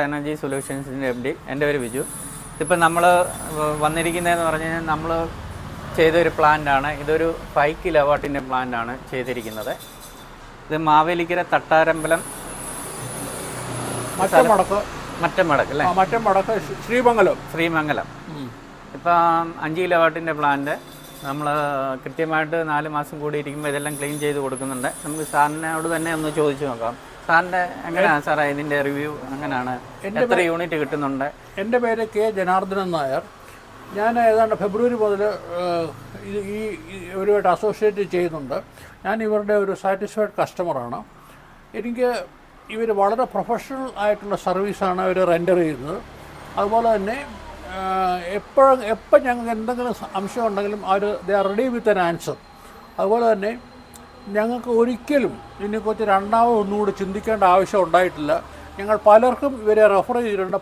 Energy സൊല്യൂഷൻസിൻ്റെ MD. എൻ്റെ പേര് ബിജു. ഇതിപ്പോൾ നമ്മൾ വന്നിരിക്കുന്നതെന്ന് പറഞ്ഞു കഴിഞ്ഞാൽ നമ്മൾ ചെയ്തൊരു പ്ലാന്റാണ്. ഇതൊരു 5 കിലോവാട്ടിൻ്റെ പ്ലാന്റാണ് ചെയ്തിരിക്കുന്നത്. ഇത് മാവേലിക്കര തട്ടാരമ്പലം മറ്റമടക്ക് അല്ലേ? മറ്റമടക്ക് ശ്രീമംഗലം. ഇപ്പം 5 കിലോവാട്ടിൻ്റെ പ്ലാന്റ് നമ്മൾ കൃത്യമായിട്ട് 4 മാസം കൂടി ഇരിക്കുമ്പോൾ ഇതെല്ലാം ക്ലീൻ ചെയ്ത് കൊടുക്കുന്നുണ്ട്. നമുക്ക് സാറിനോട് തന്നെ ഒന്ന് ചോദിച്ചു നോക്കാം. സാറിൻ്റെ എങ്ങനെയാണ് സാറേ ഇതിൻ്റെ റിവ്യൂ എങ്ങനെയാണ്? എത്ര യൂണിറ്റ് കിട്ടുന്നുണ്ട്? എൻ്റെ പേര് കെ ജനാർദ്ദനൻ നായർ. ഞാൻ ഏതാണ്ട് ഫെബ്രുവരി മുതൽ ഈ ഇവരുമായിട്ട് അസോസിയേറ്റ് ചെയ്യുന്നുണ്ട്. ഞാൻ ഇവരുടെ ഒരു സാറ്റിസ്ഫൈഡ് കസ്റ്റമറാണ്. എനിക്ക് ഇവർ വളരെ പ്രൊഫഷണൽ ആയിട്ടുള്ള സർവീസാണ് അവർ റെൻഡർ ചെയ്യുന്നത്. അതുപോലെ തന്നെ എപ്പോൾ ഞങ്ങൾക്ക് എന്തെങ്കിലും അംശം ഉണ്ടെങ്കിലും they are ready with an answer. അതുപോലെ തന്നെ ഞങ്ങൾക്ക് ഒരിക്കലും ഇതിനെക്കുറിച്ച് ഒന്നുകൂടി ചിന്തിക്കേണ്ട ആവശ്യം ഉണ്ടായിട്ടില്ല. ഞങ്ങൾ പലർക്കും ഇവരെ റെഫർ ചെയ്തിട്ടുണ്ട്.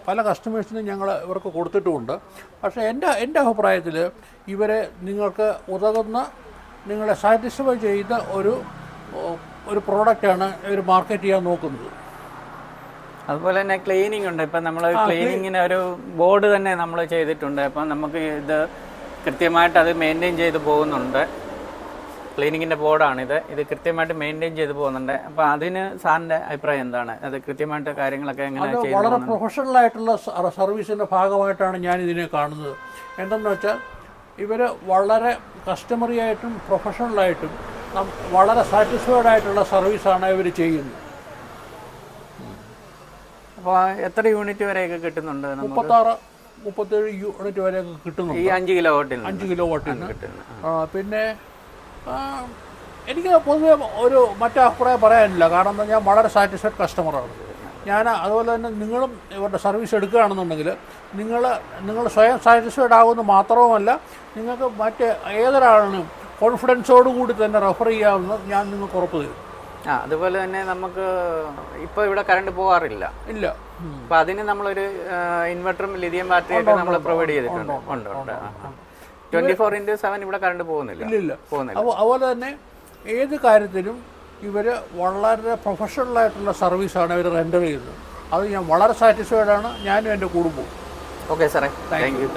പല കസ്റ്റമേഴ്സിനും ഞങ്ങൾ ഇവർക്ക് കൊടുത്തിട്ടുമുണ്ട്. പക്ഷേ എൻ്റെ അഭിപ്രായത്തിൽ ഇവരെ നിങ്ങൾക്ക് ഉതകുന്ന നിങ്ങളെ സാറ്റിസ്ഫൈ ചെയ്ത ഒരു പ്രോഡക്റ്റാണ് ഇവർ മാർക്കറ്റ് ചെയ്യാൻ നോക്കുന്നത്. അതുപോലെ തന്നെ ക്ലീനിങ് ഉണ്ട്. ഇപ്പം നമ്മൾ ക്ലീനിങ്ങിന് ഒരു ബോർഡ് തന്നെ നമ്മൾ ചെയ്തിട്ടുണ്ട്. അപ്പം നമുക്ക് ഇത് കൃത്യമായിട്ട് അത് മെയിൻറ്റെയിൻ ചെയ്ത് പോകുന്നുണ്ട്. ക്ലീനിങ്ങിൻ്റെ ബോർഡാണിത്. ഇത് കൃത്യമായിട്ട് മെയിൻറ്റെയിൻ ചെയ്ത് പോകുന്നുണ്ട്. അപ്പോൾ അതിന് സാറിൻ്റെ അഭിപ്രായം എന്താണ്? അത് കൃത്യമായിട്ട് കാര്യങ്ങളൊക്കെ എങ്ങനെ ചെയ്യുന്നത്? വളരെ പ്രൊഫഷണൽ ആയിട്ടുള്ള സർവീസിൻ്റെ ഭാഗമായിട്ടാണ് ഞാൻ ഇതിനെ കാണുന്നത്. എന്തെന്ന് വെച്ചാൽ ഇവർ വളരെ കസ്റ്റമറി ആയിട്ടും പ്രൊഫഷണലായിട്ടും വളരെ സാറ്റിസ്ഫൈഡ് ആയിട്ടുള്ള സർവീസാണ് ഇവർ ചെയ്യുന്നത്. അപ്പോൾ എത്ര യൂണിറ്റ് വരെയൊക്കെ കിട്ടുന്നുണ്ട്? 36-37 യൂണിറ്റ് വരെയൊക്കെ കിട്ടുന്നുണ്ട്. ഈ 5 കിലോവാട്ടിന് പിന്നെ എനിക്ക് പൊതുവെ മറ്റു അഭിപ്രായം പറയാനില്ല. കാരണം എന്താ, ഞാൻ വളരെ സാറ്റിസ്ഫൈഡ് കസ്റ്റമറാണ്. അതുപോലെ തന്നെ നിങ്ങളും ഇവരുടെ സർവീസ് എടുക്കുകയാണെന്നുണ്ടെങ്കിൽ നിങ്ങൾ സ്വയം സാറ്റിസ്ഫൈഡ് ആകുമെന്ന് മാത്രവുമല്ല, നിങ്ങൾക്ക് ഏതൊരാളിനും കോൺഫിഡൻസോടുകൂടി തന്നെ റെഫർ ചെയ്യാമെന്ന് ഞാൻ നിങ്ങൾക്ക് ഉറപ്പ് തരും. അതുപോലെ തന്നെ നമുക്ക് ഇപ്പോൾ ഇവിടെ കറണ്ട് പോകാറില്ല. അപ്പം അതിന് നമ്മളൊരു ഇൻവെർട്ടറും ലിഥിയം ബാറ്ററിയൊക്കെ നമ്മൾ പ്രൊവൈഡ് ചെയ്തിട്ടുണ്ട്. ഉണ്ട് 24/7 ഇവിടെ കറണ്ട് പോകുന്നില്ല. അതുപോലെ തന്നെ ഏത് കാര്യത്തിലും ഇവർ വളരെ പ്രൊഫഷണലായിട്ടുള്ള സർവീസാണ് ഇവർ റെൻഡർ ചെയ്യുന്നത്. അത് ഞാൻ വളരെ സാറ്റിസ്ഫൈഡ് ആണ്, ഞാനും എൻ്റെ കുടുംബവും. ഓക്കെ സാറേ, താങ്ക് യു.